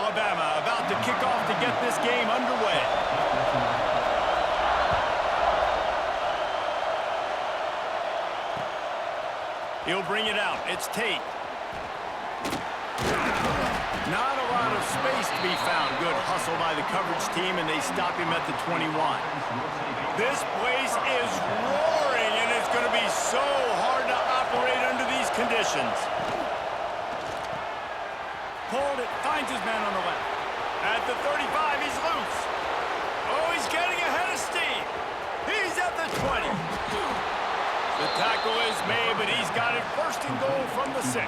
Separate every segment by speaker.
Speaker 1: Alabama about to kick off to get this game underway. He'll bring it out. It's Tate. Not a lot of space to be found. Good hustle by the coverage team, and they stop him at the 21. This place is roaring, and it's going to be so hard to operate under these conditions. Pulled it, finds his man on the left. At the 35, he's loose. Oh, he's getting ahead of steam. He's at the 20. The tackle is made, but he's got it first and goal from the 6.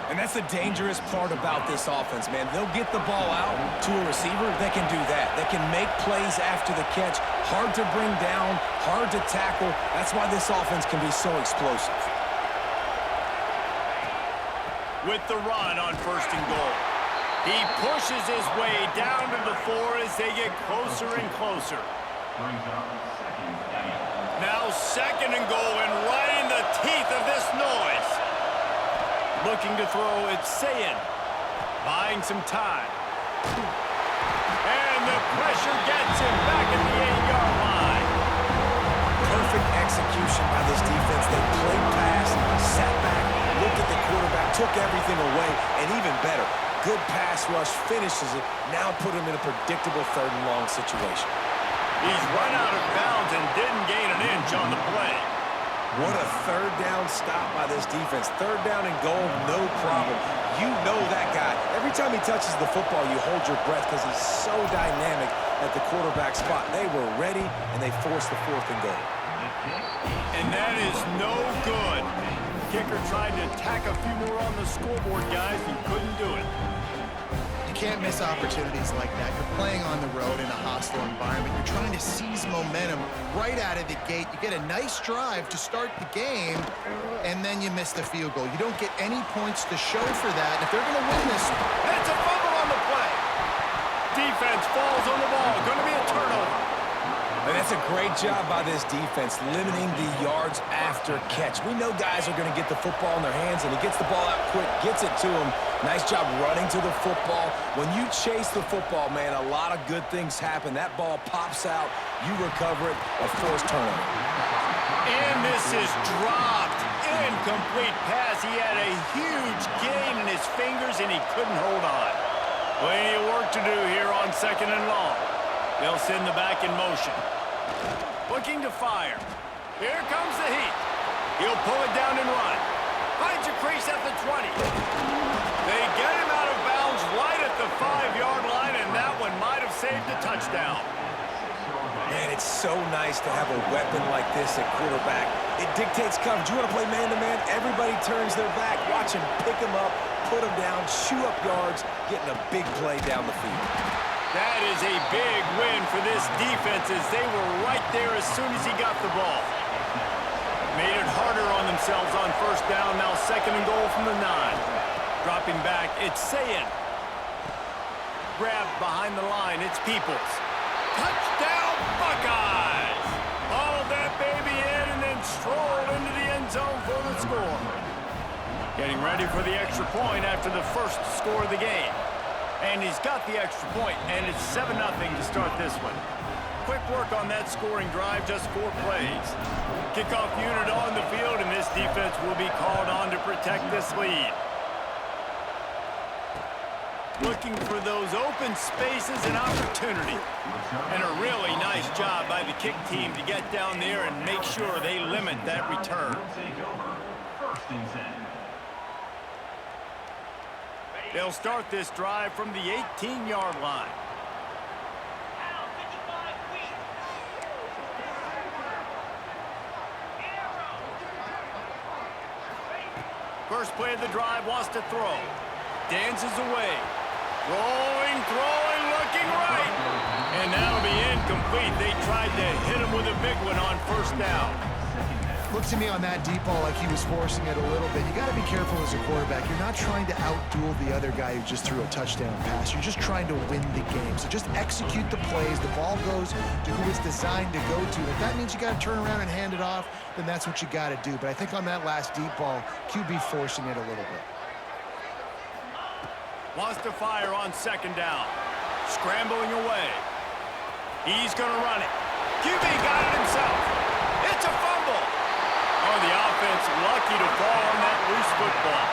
Speaker 2: And that's the dangerous part about this offense, man. They'll get the ball out to a receiver. They can do that. They can make plays after the catch. Hard to bring down, hard to tackle. That's why this offense can be so explosive.
Speaker 1: With the run on first and goal. He pushes his way down to the 4 as they get closer and closer. Now second and goal, and right in the teeth of this noise. Looking to throw, it's Sayin. Buying some time. And the pressure gets him back at the 8-yard line.
Speaker 2: Perfect execution by this defense. They played pass, sat back, looked at the quarterback, took everything away, and even better, good pass rush, finishes it, now put him in a predictable 3rd and long situation.
Speaker 1: He's run out of bounds and didn't gain an inch on the play.
Speaker 2: What a 3rd down stop by this defense. 3rd down and goal, no problem. You know that guy. Every time he touches the football, you hold your breath because he's so dynamic at the quarterback spot. They were ready, and they forced the 4th and goal.
Speaker 1: And that is no good. Kicker tried to tack a few more on the scoreboard, guys, and couldn't do it.
Speaker 3: You can't miss opportunities like that. You're playing on the road in a hostile environment. You're trying to seize momentum right out of the gate. You get a nice drive to start the game, and then you miss the field goal. You don't get any points to show for that. And if they're going to win this,
Speaker 1: it's a fumble on the play. Defense falls on the ball. Going to be a turnover.
Speaker 2: And that's a great job by this defense, limiting the yards after catch. We know guys are going to get the football in their hands, and he gets the ball out quick, gets it to him. Nice job running to the football. When you chase the football, man, a lot of good things happen. That ball pops out, you recover it, a forced turnover.
Speaker 1: And this is dropped. Incomplete pass. He had a huge gain in his fingers, and he couldn't hold on. Plenty of work to do here on 2nd and long. They'll send the back in motion. Looking to fire. Here comes the heat. He'll pull it down and run. Finds a crease at the 20. They get him out of bounds right at the 5-yard line, and that one might have saved a touchdown.
Speaker 2: Man, it's so nice to have a weapon like this at quarterback. It dictates coverage. You want to play man-to-man? Everybody turns their back. Watch him pick him up, put him down, shoot up yards, getting a big play down the field.
Speaker 1: That is a big win for this defense as they were right there as soon as he got the ball. Made it harder on themselves on 1st down, now 2nd and goal from the 9. Dropping back, it's Sayin. Grabbed behind the line, it's Peoples. Touchdown, Buckeyes! Hauled that baby in and then strolled into the end zone for the score. Getting ready for the extra point after the first score of the game. And he's got the extra point, and it's 7-0 to start this one. Quick work on that scoring drive, just 4 plays. Kickoff unit on the field, and this defense will be called on to protect this lead. Looking for those open spaces and opportunity. And a really nice job by the kick team to get down there and make sure they limit that return. They'll start this drive from the 18-yard line. First play of the drive, wants to throw. Dances away. Rolling, throwing, looking right. And that'll be incomplete. They tried to hit him with a big one on 1st down.
Speaker 3: looked to me on that deep ball like he was forcing it a little bit. You got to be careful as a quarterback. You're not trying to outduel the other guy who just threw a touchdown pass. You're just trying to win the game. So just execute the plays. The ball goes to who it's designed to go to. If that means you got to turn around and hand it off, then that's what you got to do. But I think on that last deep ball, QB forcing it a little bit.
Speaker 1: Wants to fire on second down. Scrambling away. He's going to run it. QB got it himself. It's a fumble. Oh, the offense lucky to fall on that loose football.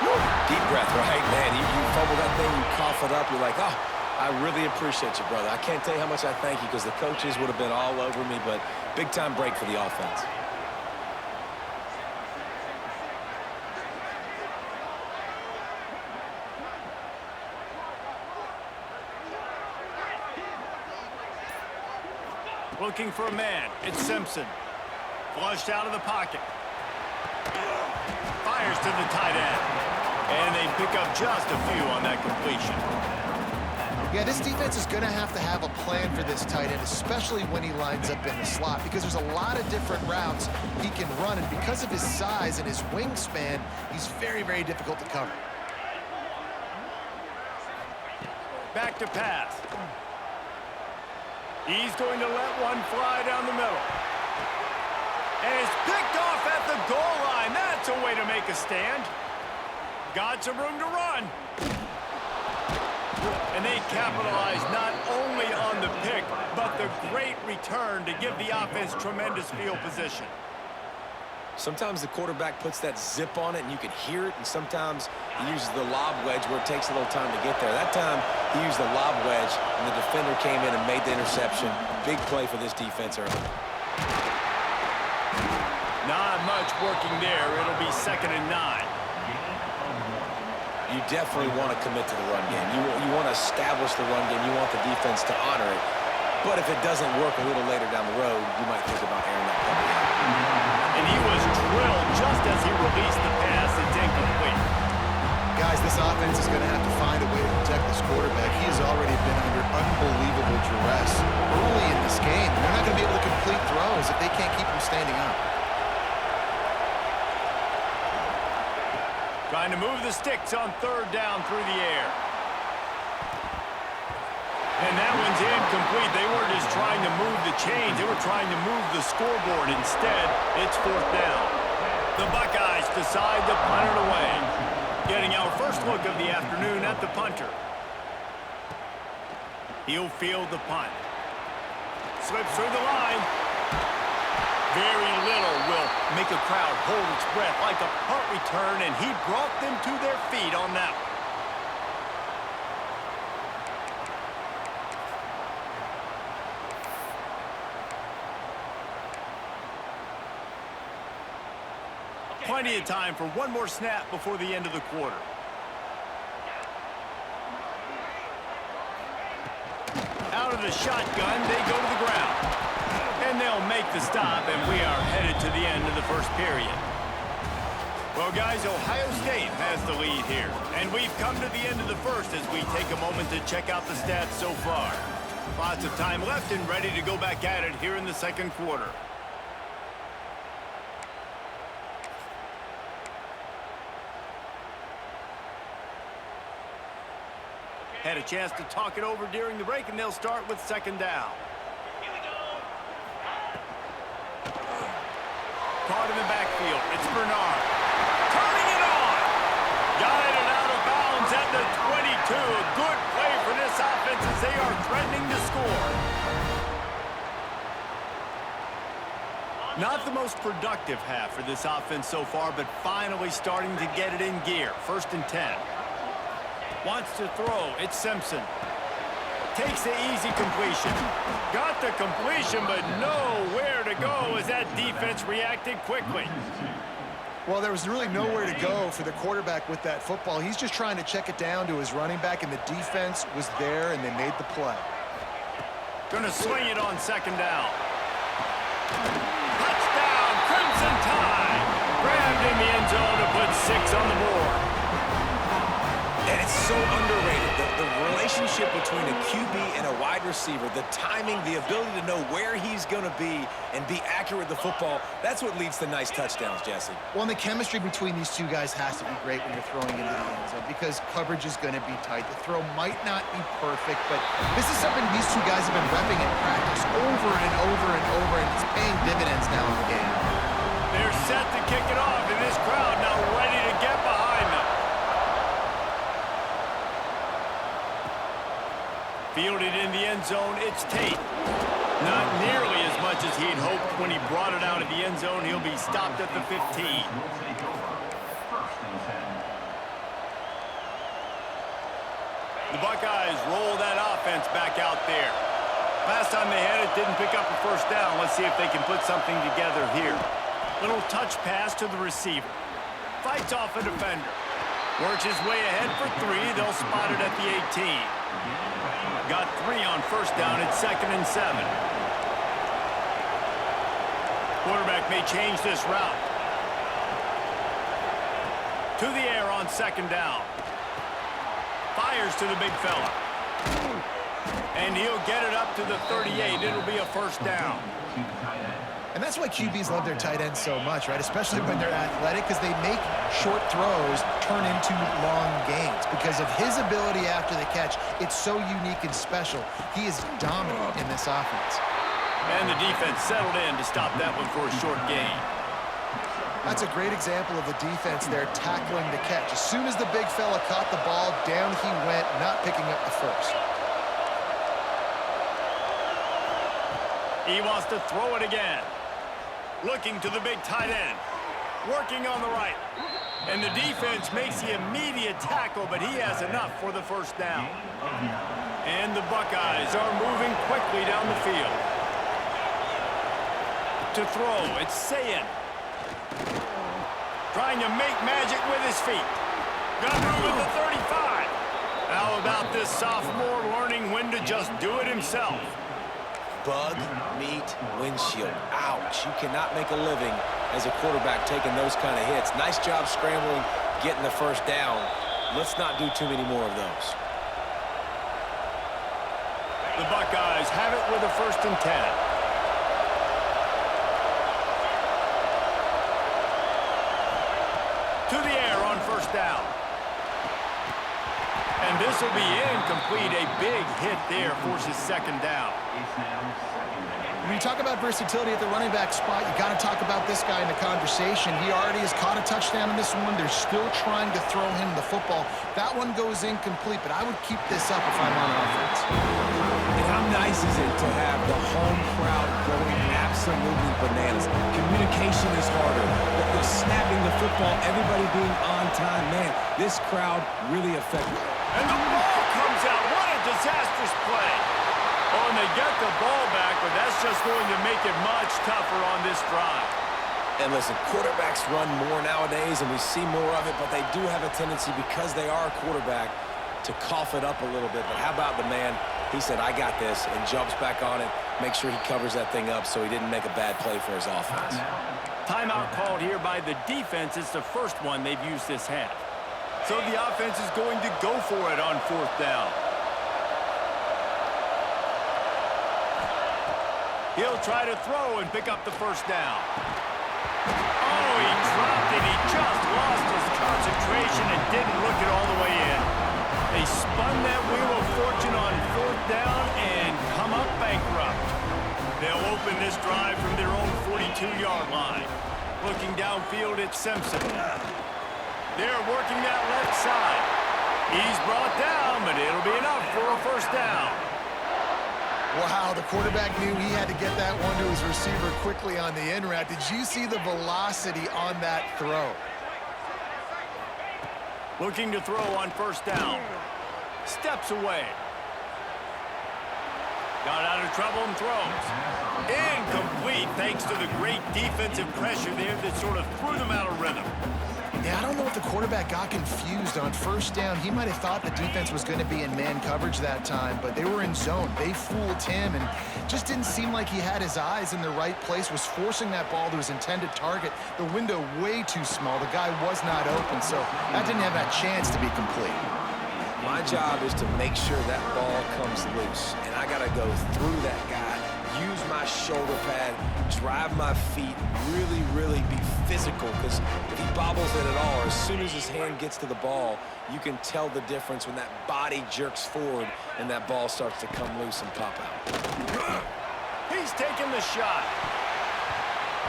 Speaker 2: Woo. Deep breath, right, man? You fumble that thing, you cough it up, you're like, oh, I really appreciate you, brother. I can't tell you how much I thank you because the coaches would have been all over me, but big-time break for the offense.
Speaker 1: Looking for a man. It's Simpson. Flushed out of the pocket. Fires to the tight end. And they pick up just a few on that completion.
Speaker 3: Yeah, this defense is going to have a plan for this tight end, especially when he lines up in the slot, because there's a lot of different routes he can run, and because of his size and his wingspan, he's very, very difficult to cover.
Speaker 1: Back to pass. He's going to let one fly down the middle. And it's picked off at the goal line. That's a way to make a stand. Got some room to run. And they capitalize not only on the pick, but the great return to give the offense tremendous field position.
Speaker 2: Sometimes the quarterback puts that zip on it and you can hear it, and sometimes he uses the lob wedge where it takes a little time to get there. That time he used the lob wedge and the defender came in and made the interception. Big play for this defense early.
Speaker 1: Not much working there. It'll be 2nd and 9.
Speaker 2: You definitely want to commit to the run game. You want to establish the run game. You want the defense to honor it. But if it doesn't work a little later down the road, you might think about airing that puppy out.
Speaker 1: And he was drilled just as he released the pass. It's incomplete.
Speaker 3: Guys, this offense is going to have to find a way to protect this quarterback. He has already been under unbelievable duress early in this game. They're not going to be able to complete throws if they can't keep him standing up.
Speaker 1: Trying to move the sticks on 3rd down through the air. And that one's incomplete. They weren't just trying to move the chains. They were trying to move the scoreboard. Instead, it's 4th down. The Buckeyes decide to punt it away. Getting our first look of the afternoon at the punter. He'll field the punt. Slips through the line. Very little will make a crowd hold its breath like a punt return, and he brought them to their feet on that one. Plenty of time for one more snap before the end of the quarter. Out of the shotgun, they go to the ground. And they'll make the stop, and we are headed to the end of the first period. Well, guys, Ohio State has the lead here. And we've come to the end of the first as we take a moment to check out the stats so far. Lots of time left and ready to go back at it here in the second quarter. Had a chance to talk it over during the break, and they'll start with 2nd down. Caught in the backfield. It's Bernard. Turning it on. Got it out of bounds at the 22. A good play for this offense as they are threatening to score. Not the most productive half for this offense so far, but finally starting to get it in gear. 1st and 10. Wants to throw. It's Simpson. Takes the easy completion. Got the completion, but nowhere to go as that defense reacted quickly.
Speaker 3: Well, there was really nowhere to go for the quarterback with that football. He's just trying to check it down to his running back, and the defense was there, and they made the play.
Speaker 1: Gonna swing it on 2nd down. Touchdown, Crimson Tide. Grabbed in the end zone to put 6 on the board.
Speaker 2: And it's so underrated. The relationship between a QB and a wide receiver, the timing, the ability to know where he's going to be and be accurate with the football, that's what leads to nice touchdowns, Jesse.
Speaker 3: Well, and the chemistry between these two guys has to be great when you're throwing into the end zone because coverage is going to be tight. The throw might not be perfect, but this is something these two guys have been repping in practice over and over and over, and it's paying dividends now in the game.
Speaker 1: They're set to kick it off, and this crowd now ready to get behind them. Fielded in the end zone, it's Tate. Not nearly as much as he'd hoped when he brought it out of the end zone. He'll be stopped at the 15. The Buckeyes roll that offense back out there. Last time they had it, didn't pick up a first down. Let's see if they can put something together here. Little touch pass to the receiver. Fights off a defender. Works his way ahead for 3. They'll spot it at the 18. Got 3 on first down. It's 2nd and 7. Quarterback may change this route. To the air on 2nd down. Fires to the big fella. And he'll get it up to the 38. It'll be a first down.
Speaker 3: And that's why QBs love their tight ends so much, right? Especially when they're athletic, because they make short throws turn into long gains. Because of his ability after the catch, it's so unique and special. He is dominant in this offense.
Speaker 1: And the defense settled in to stop that one for a short gain.
Speaker 3: That's a great example of the defense there tackling the catch. As soon as the big fella caught the ball, down he went, not picking up the first.
Speaker 1: He wants to throw it again. Looking to the big tight end. Working on the right. And the defense makes the immediate tackle, but he has enough for the first down. And the Buckeyes are moving quickly down the field. To throw, it's Sayin. Trying to make magic with his feet. Got room at the 35. How about this sophomore learning when to just do it himself?
Speaker 2: Bug, meat, windshield. Ouch. You cannot make a living as a quarterback taking those kind of hits. Nice job scrambling, getting the first down. Let's not do too many more of those.
Speaker 1: The Buckeyes have it with a 1st and 10. To the air on first down. And this will be incomplete. A big hit there forces 2nd down.
Speaker 3: When you talk about versatility at the running back spot, you got to talk about this guy in the conversation. He already has caught a touchdown in this one. They're still trying to throw him the football. That one goes incomplete, but I would keep this up if I'm on offense.
Speaker 2: And how nice is it to have the home crowd going absolutely bananas? Communication is harder. The snapping the football, everybody being on time. Man, this crowd really effective.
Speaker 1: And the ball comes out. What a disastrous play. Oh, and they get the ball back, but that's just going to make it much tougher on this drive.
Speaker 2: And listen, quarterbacks run more nowadays, and we see more of it, but they do have a tendency, because they are a quarterback, to cough it up a little bit. But how about the man? He said, I got this, and jumps back on it, make sure he covers that thing up so he didn't make a bad play for his offense.
Speaker 1: Timeout called here by the defense. It's the first one they've used this half. So the offense is going to go for it on 4th down. He'll try to throw and pick up the first down. Oh, he dropped it. He just lost his concentration and didn't look it all the way in. They spun that wheel of fortune on 4th down and come up bankrupt. They'll open this drive from their own 42-yard line. Looking downfield, it's Simpson. They're working that left side. He's brought down, but it'll be enough for a first down.
Speaker 3: Wow, the quarterback knew he had to get that one to his receiver quickly on the in route. Did you see the velocity on that throw?
Speaker 1: Looking to throw on first down. Steps away. Got out of trouble and throws. Incomplete thanks to the great defensive pressure there that sort of threw them out of rhythm.
Speaker 3: Yeah, I don't know if the quarterback got confused on first down. He might have thought the defense was going to be in man coverage that time, but they were in zone. They fooled him and just didn't seem like he had his eyes in the right place, was forcing that ball to his intended target. The window way too small. The guy was not open, so that didn't have that chance to be complete.
Speaker 2: My job is to make sure that ball comes loose, and I got to go through that guy, use my shoulder pad, drive my feet, really be physical, because if he bobbles it at all, or as soon as his hand gets to the ball, you can tell the difference when that body jerks forward and that ball starts to come loose and pop out.
Speaker 1: He's taking the shot.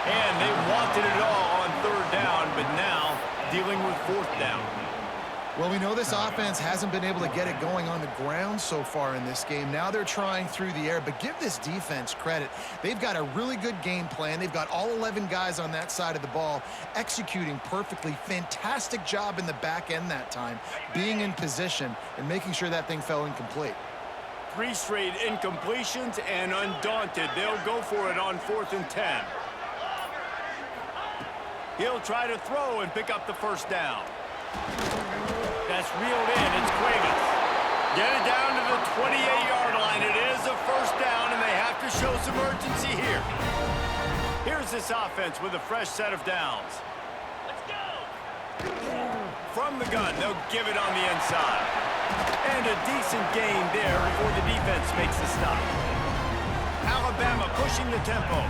Speaker 1: And they wanted it all on 3rd down, but now dealing with 4th down.
Speaker 3: Well, we know this offense hasn't been able to get it going on the ground so far in this game. Now they're trying through the air, but give this defense credit. They've got a really good game plan. They've got all 11 guys on that side of the ball executing perfectly. Fantastic job in the back end that time, being in position and making sure that thing fell incomplete.
Speaker 1: 3 straight incompletions, and undaunted, they'll go for it on 4th and 10. He'll try to throw and pick up the first down. That's reeled in. It's Cuevas. Get it down to the 28-yard line. It is a first down, and they have to show some urgency here. Here's this offense with a fresh set of downs. Let's go. From the gun, they'll give it on the inside. And a decent gain there before the defense makes the stop. Alabama pushing the tempo.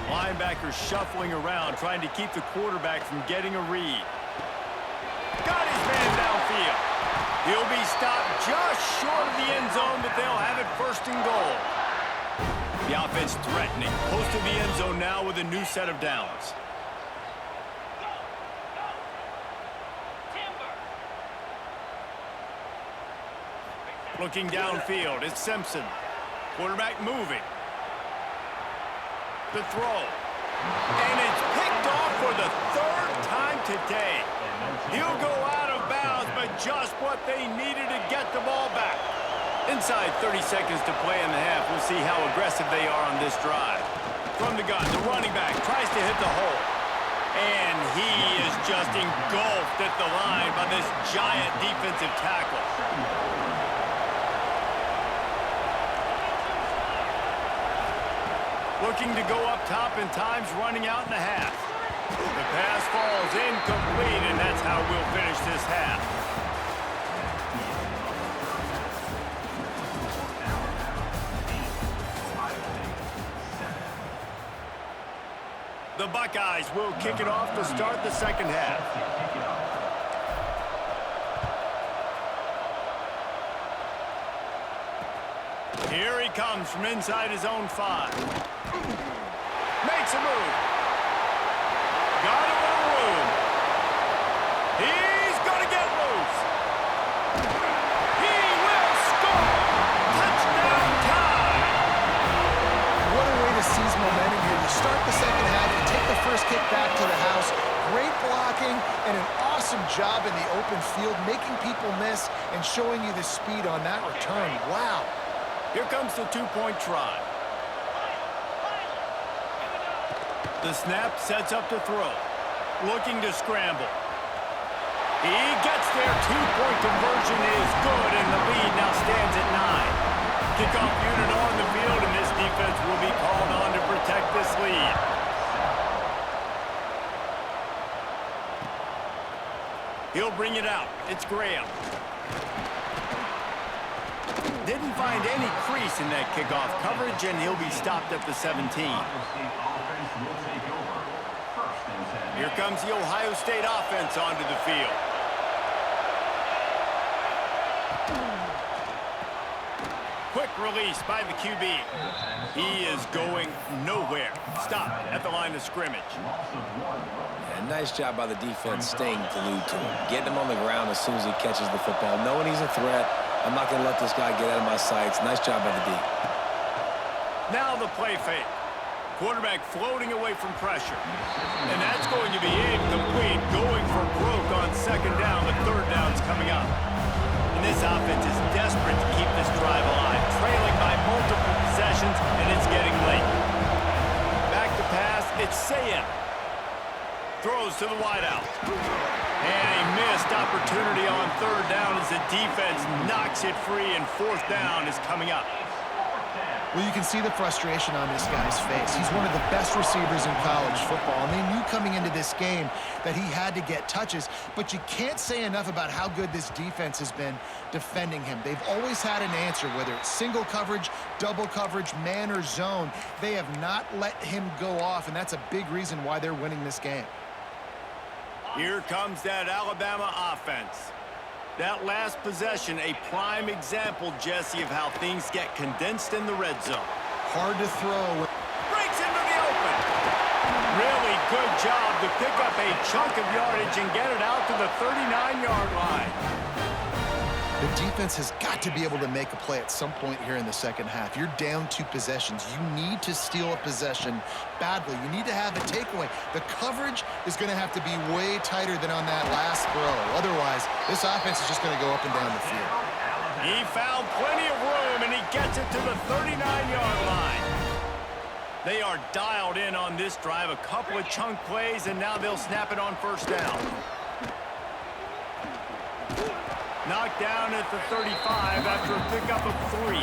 Speaker 1: Linebackers shuffling around, trying to keep the quarterback from getting a read. Got his man downfield. He'll be stopped just short of the end zone, but they'll have it 1st and goal. The offense threatening, close to the end zone now with a new set of downs. Looking downfield, it's Simpson. Quarterback moving. The throw. And it's picked off for the 3rd time today. He'll go out of bounds, but just what they needed to get the ball back. Inside 30 seconds to play in the half. We'll see how aggressive they are on this drive. From the gun, the running back tries to hit the hole. And he is just engulfed at the line by this giant defensive tackle. Looking to go up top, and time's running out in the half. The pass falls incomplete, and that's how we'll finish this half. The Buckeyes will kick it off to start the second half. Here he comes from inside his own 5. Makes a move. Got a little room. He's going to get loose. He will score. Touchdown time.
Speaker 3: What a way to seize momentum here. You start the second half, you take the first kick back to the house. Great blocking and an awesome job in the open field, making people miss and showing you the speed on that return. Wow.
Speaker 1: Here comes the 2-point try. The snap sets up to throw. Looking to scramble. He gets there. 2-point conversion is good, and the lead now stands at 9. Kickoff unit on the field, and this defense will be called on to protect this lead. He'll bring it out. It's Graham. Didn't find any crease in that kickoff coverage, and he'll be stopped at the 17. Here comes the Ohio State offense onto the field. Quick release by the QB. He is going nowhere. Stop at the line of scrimmage.
Speaker 2: And nice job by the defense staying glued to him. Getting him on the ground as soon as he catches the football. Knowing he's a threat. I'm not going to let this guy get out of my sights. Nice job by the D.
Speaker 1: Now the play fake. Quarterback floating away from pressure. And that's going to be incomplete. Going for broke on 2nd down. The 3rd down's coming up. And this offense is desperate to keep this drive alive. Trailing by multiple possessions, and it's getting late. Back to pass. It's Sayem. Throws to the wideout. And a missed opportunity on 3rd down as the defense knocks it free, and 4th down is coming up.
Speaker 3: Well, you can see the frustration on this guy's face. He's one of the best receivers in college football, and they knew coming into this game that he had to get touches, but you can't say enough about how good this defense has been defending him. They've always had an answer, whether it's single coverage, double coverage, man or zone. They have not let him go off, and that's a big reason why they're winning this game.
Speaker 1: Here comes that Alabama offense. That last possession, a prime example, Jesse, of how things get condensed in the red zone.
Speaker 3: Hard to throw.
Speaker 1: Breaks into the open. Really good job to pick up a chunk of yardage and get it out to the 39-yard line.
Speaker 3: The defense has got to be able to make a play at some point here in the second half. You're down 2 possessions. You need to steal a possession badly. You need to have a takeaway. The coverage is going to have to be way tighter than on that last throw. Otherwise, this offense is just going to go up and down the field.
Speaker 1: He found plenty of room, and he gets it to the 39-yard line. They are dialed in on this drive. A couple of chunk plays, and now they'll snap it on first down. Knocked down at the 35 after a pickup of 3.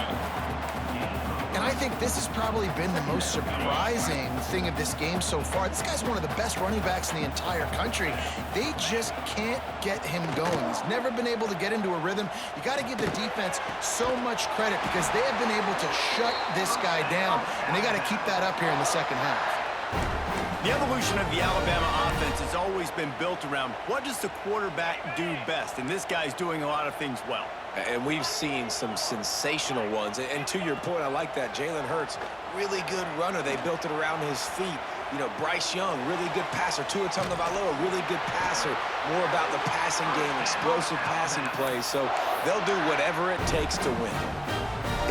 Speaker 3: And I think this has probably been the most surprising thing of this game so far. This guy's one of the best running backs in the entire country. They just can't get him going. He's never been able to get into a rhythm. You got to give the defense so much credit because they have been able to shut this guy down, and they got to keep that up here in the second half.
Speaker 1: The evolution of the Alabama offense has always been built around what does the quarterback do best, and this guy's doing a lot of things well.
Speaker 2: And we've seen some sensational ones. And to your point, I like that. Jalen Hurts, really good runner. They built it around his feet. You know, Bryce Young, really good passer. Tua Tagovailoa, really good passer. More about the passing game, explosive passing plays. So they'll do whatever it takes to win.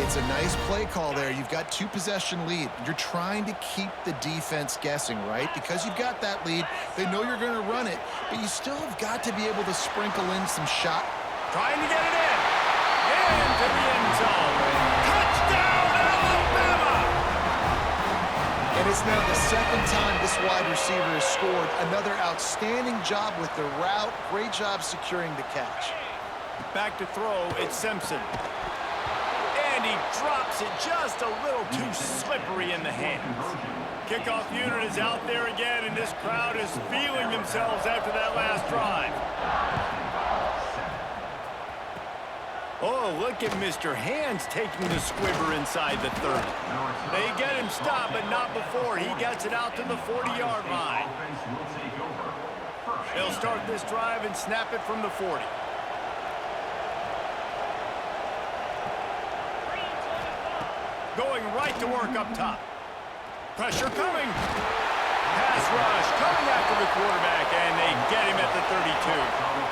Speaker 3: It's a nice play call there. You've got 2-possession lead. You're trying to keep the defense guessing, right? Because you've got that lead, they know you're going to run it, but you still have got to be able to sprinkle in some shot.
Speaker 1: Trying to get it in. Into the end zone. Touchdown, Alabama!
Speaker 3: And it's now the second time this wide receiver has scored. Another outstanding job with the route. Great job securing the catch.
Speaker 1: Back to throw, it's Simpson. And he drops it just a little too slippery in the hands. Kickoff unit is out there again, and this crowd is feeling themselves after that last drive. Oh, look at Mr. Hands taking the squibber inside the 30. They get him stopped, but not before he gets it out to the 40-yard line. They'll start this drive and snap it from the 40. Going right to work up top. Pressure coming. Pass rush coming after the quarterback, and they get him at the 32.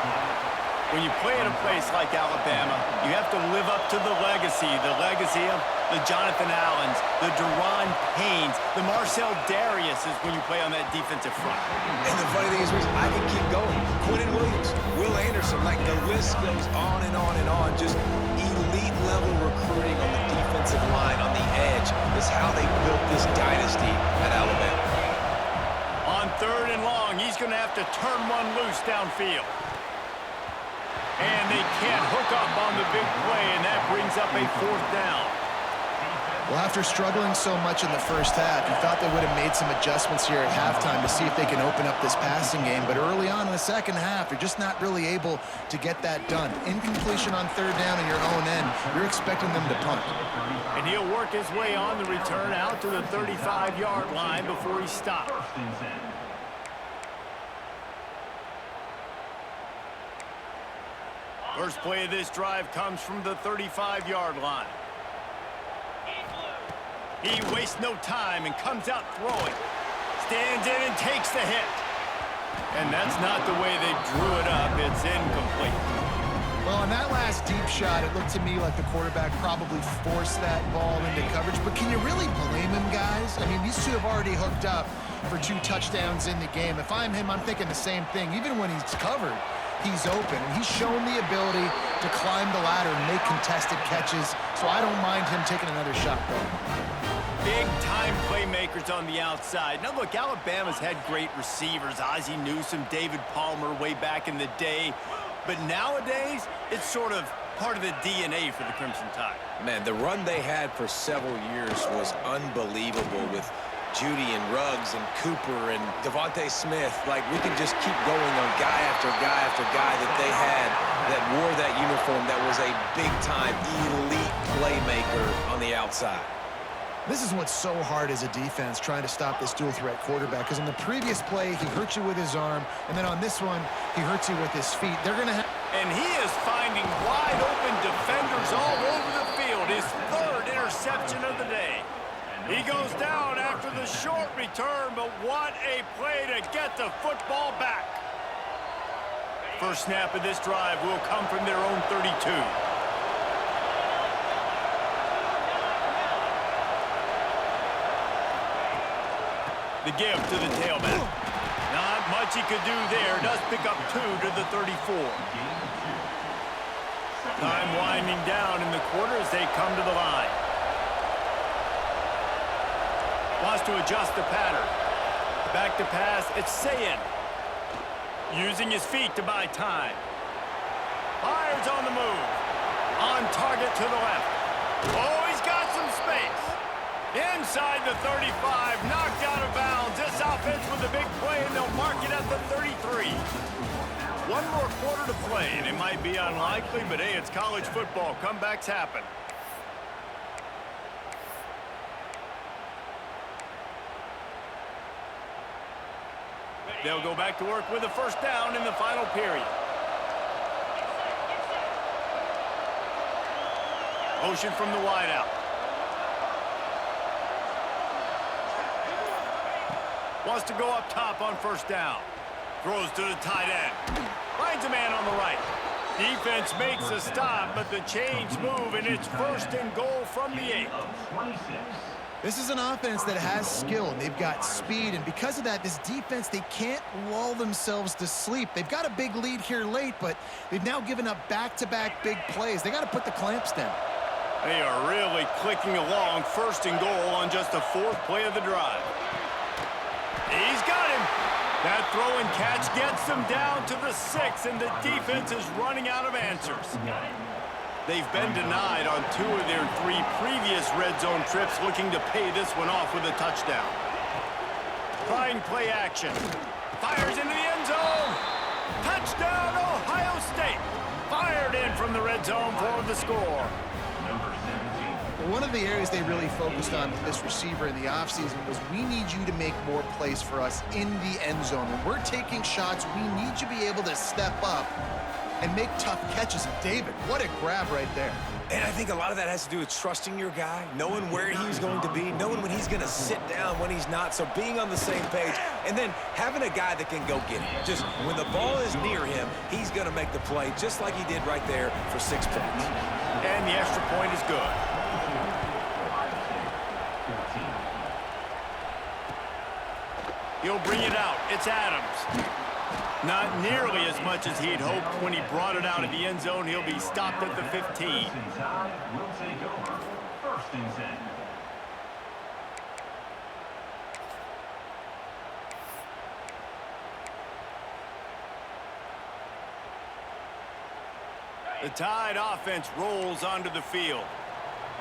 Speaker 1: When you play at a place like Alabama, you have to live up to the legacy of the Jonathan Allens, the Deron Paynes, the Marcel Dariuses when you play on that defensive front.
Speaker 2: And the funny thing is, I can keep going. Quentin Williams, Will Anderson, like the list goes on and on and on. Just elite-level recruiting on the defensive line, on the edge, is how they built this dynasty at Alabama.
Speaker 1: On 3rd and long, he's going to have to turn one loose downfield. And they can't hook up on the big play, and that brings up a 4th down.
Speaker 3: Well, after struggling so much in the first half, you thought they would have made some adjustments here at halftime to see if they can open up this passing game. But early on in the second half, they're just not really able to get that done. Incompletion on 3rd down in your own end, you're expecting them to punt.
Speaker 1: And he'll work his way on the return out to the 35-yard line before he stops. First play of this drive comes from the 35-yard line. He wastes no time and comes out throwing. Stands in and takes the hit. And that's not the way they drew it up. It's incomplete.
Speaker 3: Well, on that last deep shot, it looked to me like the quarterback probably forced that ball into coverage. But can you really blame him, guys? I mean, these two have already hooked up for 2 touchdowns in the game. If I'm him, I'm thinking the same thing. Even when he's covered, he's open. And he's shown the ability to climb the ladder and make contested catches. So I don't mind him taking another shot there.
Speaker 1: Big-time playmakers on the outside. Now, look, Alabama's had great receivers. Ozzie Newsome, David Palmer way back in the day. But nowadays, it's sort of part of the DNA for the Crimson Tide.
Speaker 2: Man, the run they had for several years was unbelievable with Judy and Ruggs and Cooper and Devontae Smith. Like, we can just keep going on guy after guy after guy that they had that wore that uniform that was a big-time elite playmaker on the outside.
Speaker 3: This is what's so hard as a defense, trying to stop this dual-threat quarterback. Because in the previous play, he hurt you with his arm. And then on this one, he hurts you with his feet. They're going to have...
Speaker 1: And he is finding wide-open defenders all over the field. His 3rd interception of the day. He goes down after the short recovery. return, but what a play to get the football back. First snap of this drive will come from their own 32. The give to the tailback. Not much he could do there. Does pick up 2 to the 34. Time winding down in the quarter as they come to the line. Wants to adjust the pattern. Back to pass, it's Sayin. Using his feet to buy time. Fires on the move. On target to the left. Oh, he's got some space. Inside the 35, knocked out of bounds. This offense with a big play, and they'll mark it at the 33. One more quarter to play, and it might be unlikely, but hey, it's college football. Comebacks happen. They'll go back to work with a first down in the final period. Motion from the wideout. Wants to go up top on first down. Throws to the tight end. Finds a man on the right. Defense makes a stop, but the chains move, and it's first and goal from the 8.
Speaker 3: This is an offense that has skill, and they've got speed, and because of that, this defense, they can't lull themselves to sleep. They've got a big lead here late, but they've now given up back-to-back big plays. They got to put the clamps down.
Speaker 1: They are really clicking along, first and goal on just the 4th play of the drive. He's got him. That throw and catch gets them down to the 6, and the defense is running out of answers. They've been denied on 2 of their 3 previous red zone trips, looking to pay this one off with a touchdown. Trying play action. Fires into the end zone. Touchdown, Ohio State. Fired in from the red zone for the score.
Speaker 3: One of the areas they really focused on with this receiver in the offseason was, we need you to make more plays for us in the end zone. When we're taking shots, we need you to be able to step up and make tough catches. And David, what a grab right there.
Speaker 2: And I think a lot of that has to do with trusting your guy, knowing where he's going to be, knowing when he's going to sit down, when he's not, so being on the same page, and then having a guy that can go get it. Just when the ball is near him, he's going to make the play, just like he did right there for 6 points.
Speaker 1: And the extra point is good. He'll bring it out. It's Adams. Not nearly as much as he'd hoped when he brought it out of the end zone. He'll be stopped at the 15.
Speaker 4: Will take over. First and 10.
Speaker 1: The Tide offense rolls onto the field.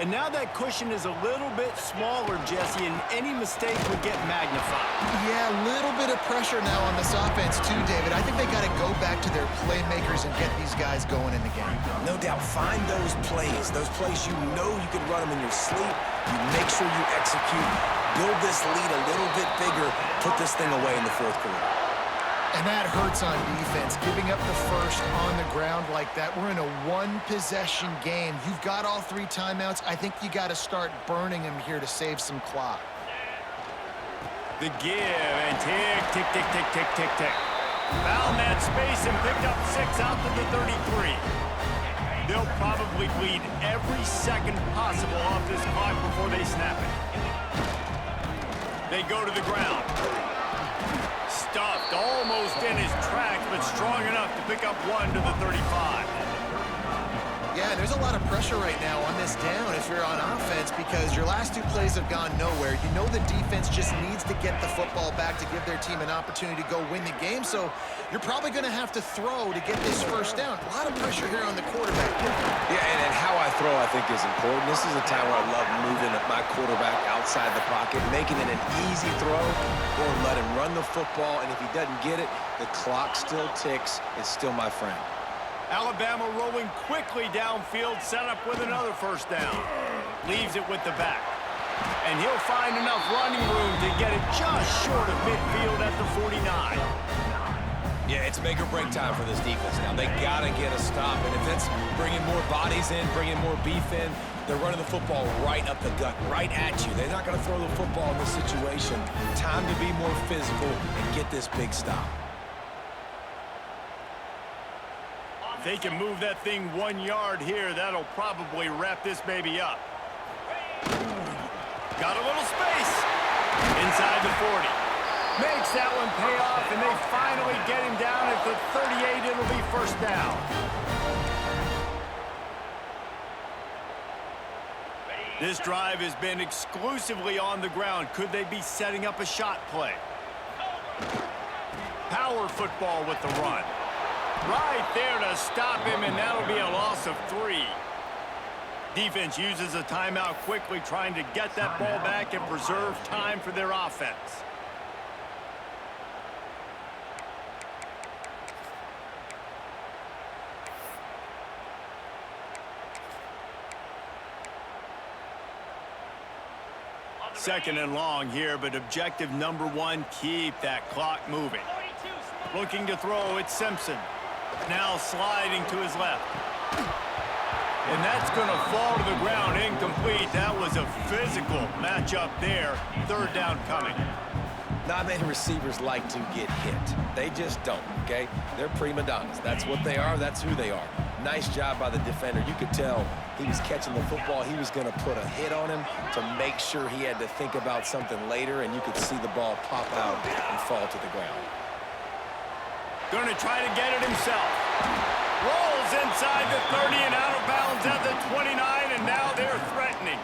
Speaker 1: And now that cushion is a little bit smaller, Jesse, and any mistake would get magnified.
Speaker 3: Yeah, a little bit of pressure now on this offense too, David. I think they got to go back to their playmakers and get these guys going in the game.
Speaker 2: No doubt, find those plays you know you can run them in your sleep. You make sure you execute, build this lead a little bit bigger, put this thing away in the 4th quarter.
Speaker 3: And that hurts on defense, giving up the first on the ground like that. We're in a 1-possession game. You've got all 3 timeouts. I think you got to start burning them here to save some clock.
Speaker 1: The give, and tick, tick, tick, tick, tick, tick, tick. Found that space and picked up 6 out to the 33. They'll probably bleed every second possible off this clock before they snap it. They go to the ground. Stuffed almost in his tracks, but strong enough to pick up 1 to the 35.
Speaker 3: Yeah, there's a lot of pressure right now on this down if you're on offense, because your last 2 plays have gone nowhere. You know the defense just needs to get the football back to give their team an opportunity to go win the game, so you're probably going to have to throw to get this first down. A lot of pressure here on the quarterback.
Speaker 2: Yeah, and how I throw, I think, is important. This is a time where I love moving my quarterback outside the pocket, making it an easy throw, or let him run the football, and if he doesn't get it, the clock still ticks. It's still my friend.
Speaker 1: Alabama rolling quickly downfield, set up with another first down. Leaves it with the back. And he'll find enough running room to get it just short of midfield at the 49.
Speaker 2: Yeah, it's make or break time for this defense now. They got to get a stop, and if it's bringing more bodies in, bringing more beef in, They're running the football right up the gut, right at you. They're not going to throw the football in this situation. Time to be more physical and get this big stop.
Speaker 1: They can move that thing 1 yard here. That'll probably wrap this baby up. Got a little space. Inside the 40. Makes that one pay off, and they finally get him down at the 38. It'll be first down. This drive has been exclusively on the ground. Could they be setting up a shot play? Power football with the run. Right there to stop him, and that'll be a loss of 3. Defense uses a timeout quickly, trying to get that ball back and preserve time for their offense. Second and long here, but objective number 1, keep that clock moving. Looking to throw, it's Simpson. Now sliding to his left. And that's going to fall to the ground, incomplete. That was a physical matchup there. Third down coming.
Speaker 2: Not many receivers like to get hit. They just don't, okay? They're prima donnas. That's what they are. That's who they are. Nice job by the defender. You could tell he was catching the football. He was going to put a hit on him to make sure he had to think about something later, and you could see the ball pop out and fall to the ground.
Speaker 1: Going to try to get it himself. Rolls inside the 30 and out of bounds at the 29, and now they're threatening.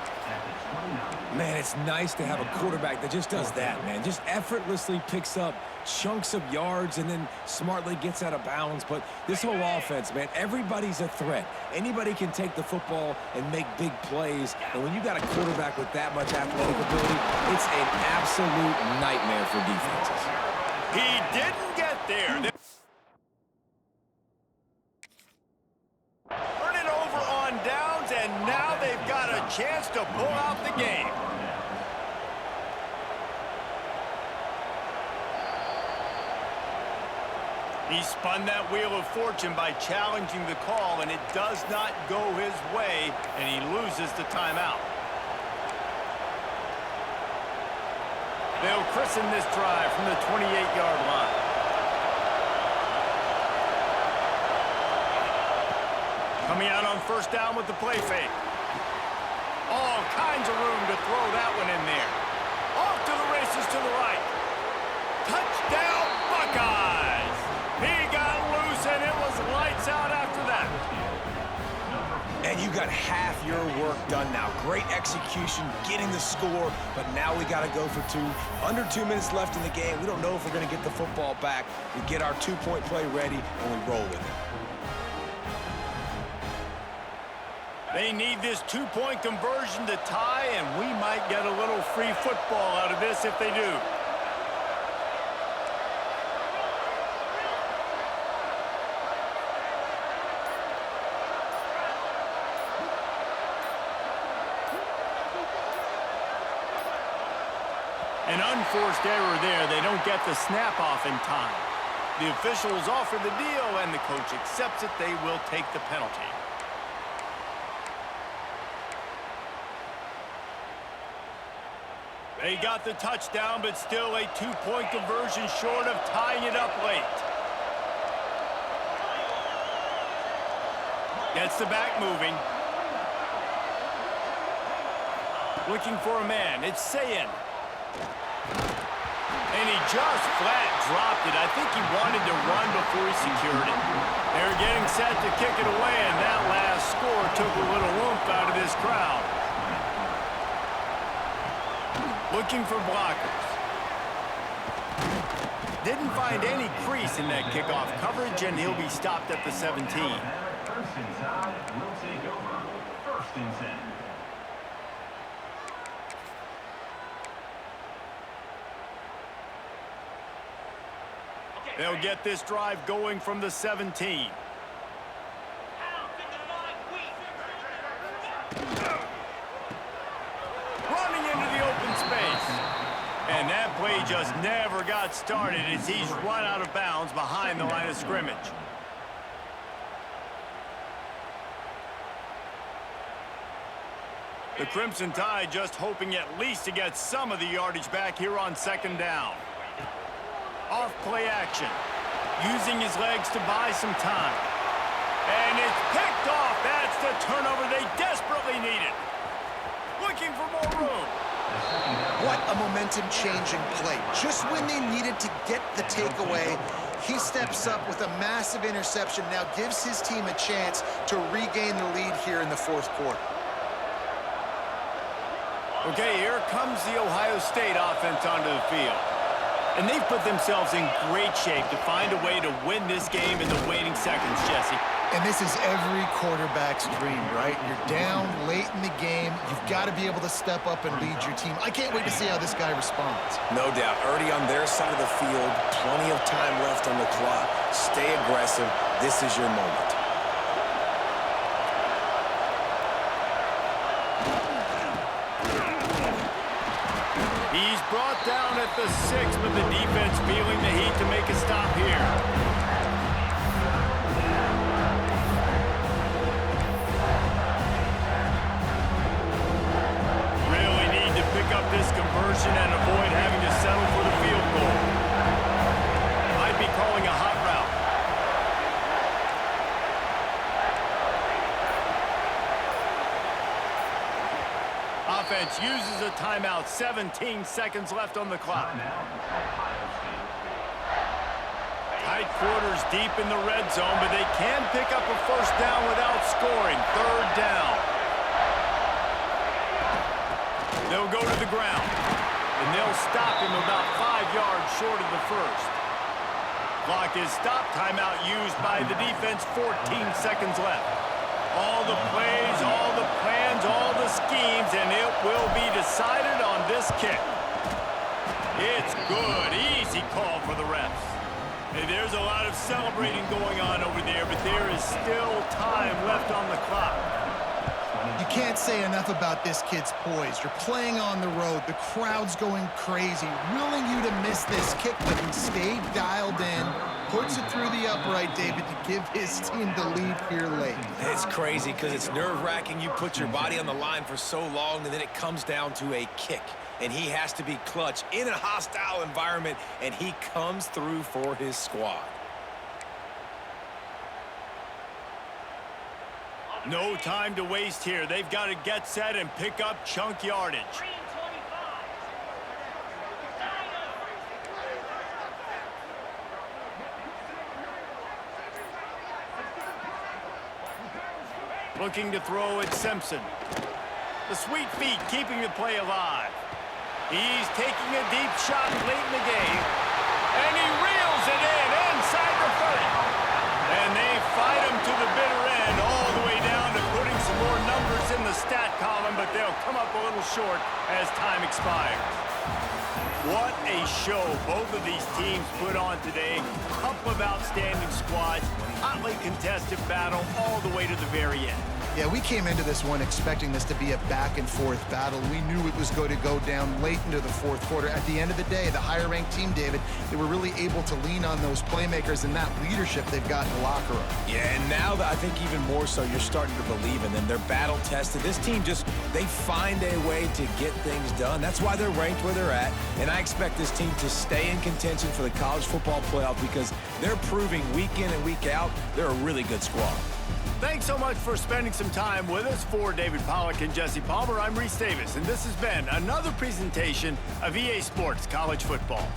Speaker 2: Man, it's nice to have a quarterback that just does that, man. Just effortlessly picks up chunks of yards and then smartly gets out of bounds. But this whole offense, man, everybody's a threat. Anybody can take the football and make big plays. And when you got a quarterback with that much athletic ability, it's an absolute nightmare for defenses.
Speaker 1: He didn't get there. Turn it over on downs, and now they've got a chance to pull out the game. He spun that wheel of fortune by challenging the call, and it does not go his way, and he loses the timeout. They'll christen this drive from the 28-yard line. Coming out on first down with the play fake. All kinds of room to throw that one in there. Off to the races to the right. Touchdown, Buckeyes! He got loose, and it was lights out after that.
Speaker 2: And you got half your work done now. Great execution, getting the score, but now we got to go for 2. Under 2 minutes left in the game. We don't know if we're going to get the football back. We get our 2-point play ready, and we roll with it.
Speaker 1: They need this 2-point conversion to tie, and we might get a little free football out of this if they do. An unforced error there. They don't get the snap off in time. The officials offer the deal, and the coach accepts it. They will take the penalty. They got the touchdown, but still a 2-point conversion short of tying it up late. Gets the back moving. Looking for a man. It's Sayin. And he just flat dropped it. I think he wanted to run before he secured it. They're getting set to kick it away, and that last score took a little oomph out of this crowd. Looking for blockers. Didn't find any crease in that kickoff coverage, and he'll be stopped at the 17.
Speaker 4: First and 10 will take over. First and 10.
Speaker 1: They'll get this drive going from the 17. Running into the open space. And that play just never got started as he's run out of bounds behind the line of scrimmage. The Crimson Tide just hoping at least to get some of the yardage back here on second down. Off play action. Using his legs to buy some time. And it's picked off. That's the turnover they desperately needed. Looking for more room.
Speaker 3: What a momentum-changing play. Just when they needed to get the takeaway, he steps up with a massive interception, now gives his team a chance to regain the lead here in the fourth quarter.
Speaker 1: Okay, here comes the Ohio State offense onto the field. And they've put themselves in great shape to find a way to win this game in the waning seconds, Jesse.
Speaker 3: And this is every quarterback's dream, right? You're down late in the game. You've got to be able to step up and lead your team. I can't wait to see how this guy responds.
Speaker 2: No doubt. Already on their side of the field, plenty of time left on the clock. Stay aggressive. This is your moment.
Speaker 1: He's brought down at the 6, but the defense feeling the heat to make a stop here. This conversion and avoid having to settle for the field goal. Might be calling a hot route. Offense uses a timeout. 17 seconds left on the clock. Tight quarters deep in the red zone, but they can pick up a first down without scoring. Third down. They'll go to the ground, and they'll stop him about 5 yards short of the first. Clock is stopped. Timeout used by the defense. 14 seconds left. All the plays, all the plans, all the schemes, and it will be decided on this kick. It's good. Easy call for the refs. Hey, there's a lot of celebrating going on over there, but there is still time left on the clock.
Speaker 3: You can't say enough about this kid's poise. You're playing on the road. The crowd's going crazy, willing you to miss this kick, but he stayed dialed in, puts it through the upright, David, to give his team the lead here late.
Speaker 2: It's crazy because it's nerve-wracking. You put your body on the line for so long, and then it comes down to a kick. And he has to be clutch in a hostile environment, and he comes through for his squad.
Speaker 1: No time to waste here. They've got to get set and pick up chunk yardage. Looking to throw at Simpson. The sweet feet keeping the play alive. He's taking a deep shot late in the game. And he reels it in inside the 30. And they fight him to the bitter end, all the way down to putting some more numbers in the stat column, but they'll come up a little short as time expires. What a show both of these teams put on today. Couple of outstanding squads, hotly contested battle all the way to the very end.
Speaker 3: Yeah, we came into this one expecting this to be a back-and-forth battle. We knew it was going to go down late into the fourth quarter. At the end of the day, the higher-ranked team, David, they were really able to lean on those playmakers and that leadership they've got in the locker room.
Speaker 2: Yeah, and now I think even more so, you're starting to believe in them. They're battle-tested. This team they find a way to get things done. That's why they're ranked where they're at. And I expect this team to stay in contention for the college football playoff because they're proving week in and week out they're a really good squad.
Speaker 1: Thanks so much for spending some time with us. For David Pollack and Jesse Palmer, I'm Reese Davis, and this has been another presentation of EA Sports College Football.